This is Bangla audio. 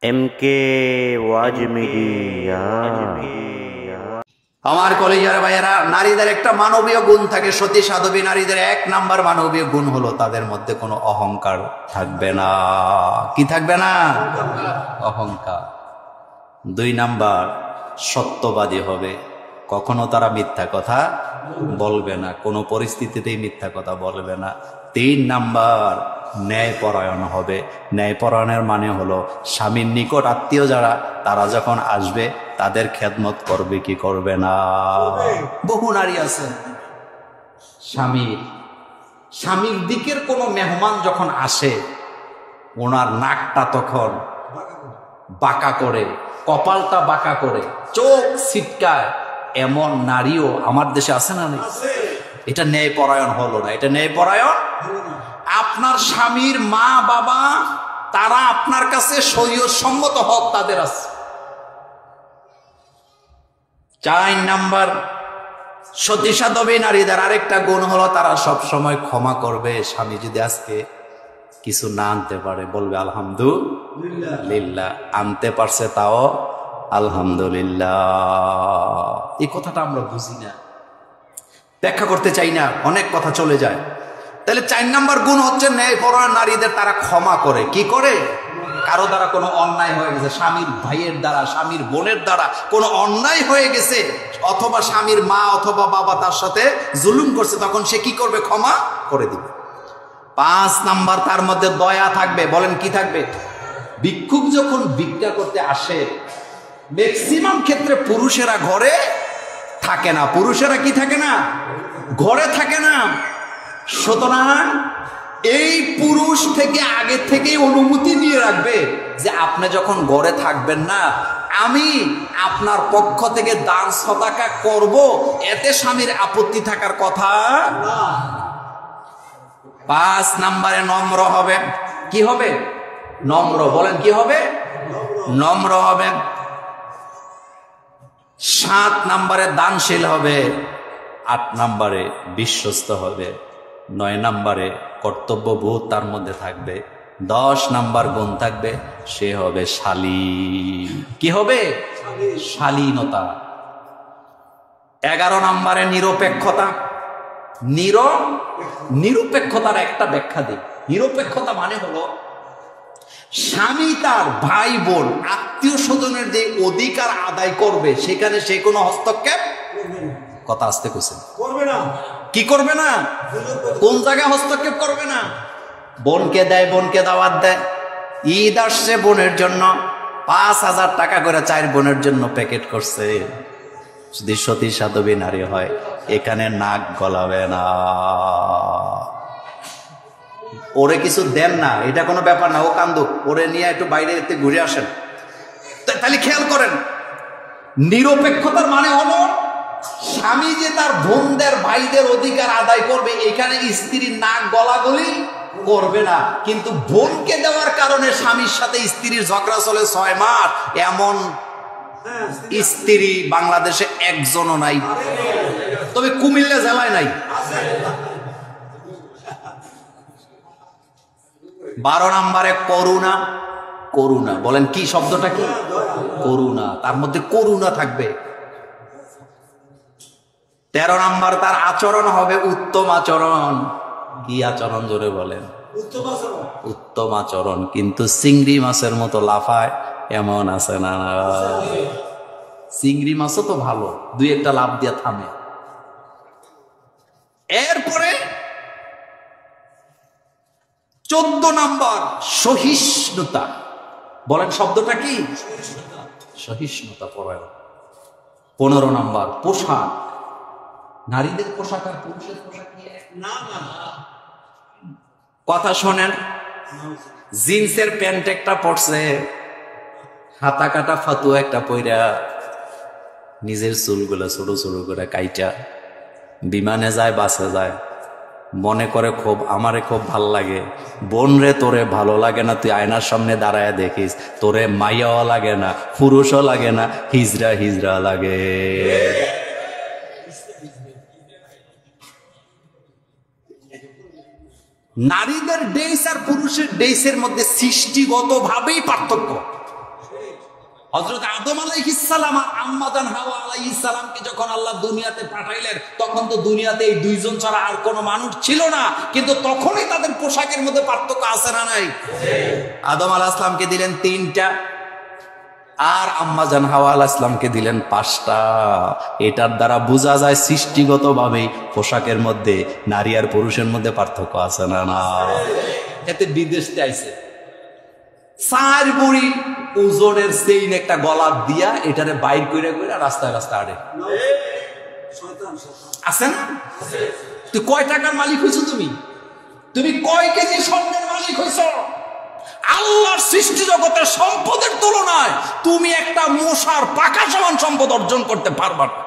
এমকে ওয়াজ মিডিয়া। আমার কলেজের ভাইয়েরা, নারীদের একটা মানবীয় গুণ থাকে। সতী সাধবী নারীদের এক নাম্বার মানবীয় গুণ হলো তাদের মধ্যে কোনো অহংকার থাকবে না। কি থাকবে না? অহংকার। 2 নাম্বার, সত্যবাদী হবে। কখনো তারা মিথ্যা কথা বলবে না, কোনো পরিস্থিতিতেই মিথ্যা কথা বলবে না। 3 নাম্বার, ন্যায়পরায়ণ হবে। ন্যায়পরায়ণের মানে হলো স্বামীর নিকট আত্মীয় যারা, তারা যখন আসবে তাদের খেদমত করবে কি করবে না। বহু নারী আছে স্বামীর দিকের কোনো মেহমান যখন আসে, ওনার নাকটা তখন বাঁকা করে, কপালটা বাঁকা করে, চোখ ছিটকায়, এমন নারীও আমার দেশে আছে না? নেই? এটা ন্যায়পরায়ণ হলো না। এটা ন্যায়পরায়ণ। আপনার স্বামীর মা বাবা তারা আপনার কাছে শরীয়ত সম্মত হক তাদের আছে। 4 নাম্বার, সতী সাধবী নারীদের আরেকটা গুণ হলো তারা সব সময় ক্ষমা করবে। স্বামী যদি আজকে কিছু না আনতে পারে, বলবে আলহামদুলিল্লাহ। আনতে পারছে তাও আলহামদুলিল্লাহ। এই কথাটা আমরা বুঝি না, ব্যাখ্যা করতে চাই না, অনেক কথা চলে যায়। তাহলে 4 নাম্বার গুণ হচ্ছে ন্যায়পরায়ণ নারীদের, তারা ক্ষমা করে। কি করে? কারো দ্বারা কোনো অন্যায় হয়ে গেছে, স্বামীর ভাইয়ের দ্বারা, স্বামীর বোনের দ্বারা কোনো অন্যায় হয়ে গেছে, অথবা স্বামীর মা অথবা বাবা তার সাথে জুলুম করছে, তখন সে কি করবে? ক্ষমা করে দিবে। 5 নাম্বার, তার মধ্যে দয়া থাকবে। বলেন কি থাকবে? ভিক্ষুক যখন ভিক্ষা করতে আসে, ম্যাক্সিমাম ক্ষেত্রে পুরুষেরা ঘরে থাকে না। পুরুষেরা কি থাকে না? ঘরে থাকে না। সুতরাং এই পুরুষ থেকে আগে থেকেই অনুমতি নিয়ে রাখবে যে আপনি যখন ঘরে থাকবেন না, আমি আপনার পক্ষ থেকে দান সদাকা করব, এতে স্বামীর আপত্তি থাকার কথা না। 5 নাম্বারে নম্র হবে। কি হবে? নম্র। বলেন কি হবে? নম্র হবে। 7 নাম্বারে দানশীল হবে। 8 নাম্বারে বিশ্বস্ত হবে। 9 নাম্বারে কর্তব্যবোধ তার মধ্যে থাকবে। 10 নাম্বার গুণ থাকবে, সে হবে শালীন। কি হবে? শালীনতা। 11 নাম্বারে নিরপেক্ষতা। নিরপেক্ষতার একটা ব্যাখ্যা দিই। নিরপেক্ষতা মানে হলো স্বামী তার ভাই বোন আত্মীয় স্বজনের যে অধিকার আদায় করবে, সেখানে সে কোনো হস্তক্ষেপ, কথা আসতে করছেন, করবে না। কি করবে না? কোন জায়গায় হস্তক্ষেপ করবে না? বোনকে দেয়, বোনকে দাওয়াত দেয়, ঈদ আসছে বোনের জন্য 5,000 টাকা করে 4 বোনের জন্য প্যাকেট করছে। যদি সতী সাধবী নারী হয়, এখানে নাক গলাবে না। ওরে কিছু দেন না, এটা কোনো ব্যাপার না, ও কান্দুক, ওরে নিয়ে একটু বাইরে একটু ঘুরে আসেন। তাহলে খেয়াল করেন, নিরপেক্ষতার মানে হলো স্বামী যে তার বোনদের ভাইদের অধিকার আদায় করবে, এখানে স্ত্রীর নাক গলাগলি করবে না। কিন্তু বোনকে দেওয়ার কারণে স্বামীর সাথে স্ত্রীর ঝগড়া চলে 6 মাস, এমন স্ত্রী বাংলাদেশে একজনও নাই, তবে কুমিল্লা জেলায় নাই। 12 নাম্বারে করুণা। করুণা, বলেন কি শব্দটা কি? করুণা। তার মধ্যে করুণা থাকবে। 13 নাম্বার, তার আচরণ হবে উত্তম আচরণ। কি আচরণ? জোরে বলেন। উত্তম আচরণ। কিন্তু চিংড়ি মাছের মতো লাফায় এমন আছে না? চিংড়ি মাছও তো ভালো, 2-1টা লাফ দিয়ে থামে। এরপরে 14 নাম্বার, সহিষ্ণুতা। বলেন শব্দটা কি? সহিষ্ণুতা পরায়ণ। 15 নাম্বার, পোশাক। নারীদের পোশাক আর পুরুষের পোশাক কি এক? না। কথা শোনেন, জিন্সের প্যান্ট একটা পরছে, হাতা কাটা ফাতুয়া একটা পইরা, নিজের চুলগুলো ছোট ছোট করে কাইটা বিমানে যায়, বাসে যায়, মনে করে খুব আমারে খুব ভাল লাগে। বোন রে, তোরে ভালো লাগে না? তুই আয়নার সামনে দাঁড়ায় দেখিস, তোরে মাইয়াও লাগে না, পুরুষও লাগে না, হিজড়া হিজড়া লাগে। নারীদের ড্রেস আর পুরুষের ড্রেসের মধ্যে সৃষ্টিগতভাবেই পার্থক্য। হযরত আদম আলাইহিস সালাম আর আম্মা জান হাওয়া আলাইহিস সালামকে যখন আল্লাহ দুনিয়াতে পাঠাইলেন, তখন তো দুনিয়াতে এই দুইজন ছাড়া আর কোনো মানুষ ছিল না, কিন্তু তখনই তাদের পোশাকের মধ্যে পার্থক্য আছে না নাই? আদম আলাইহিস সালামকে দিলেন 3টা, আর আম্মা জান হাওয়া আলাইহিস সালামকে দিলেন 5টা। এটার দ্বারা বোঝা যায় সৃষ্টিগতভাবে পোশাকের মধ্যে নারী আর পুরুষের মধ্যে পার্থক্য আছে না না? এতে বিদেশতে আইছে 4 বুড়ি ওজনের চেইন একটা গলা দিয়া এটারে বাইর করে করে রাস্তায় রাস্তায় আড়ে আছে না? তুই কয় টাকার মালিক হইছো? তুমি কয় কেজি স্বর্ণের মালিক হইছো? আল্লাহর সৃষ্টি জগতের সম্পদের তুলনায় তুমি একটা মশার পাকা সমান সম্পদ অর্জন করতে পারবা না।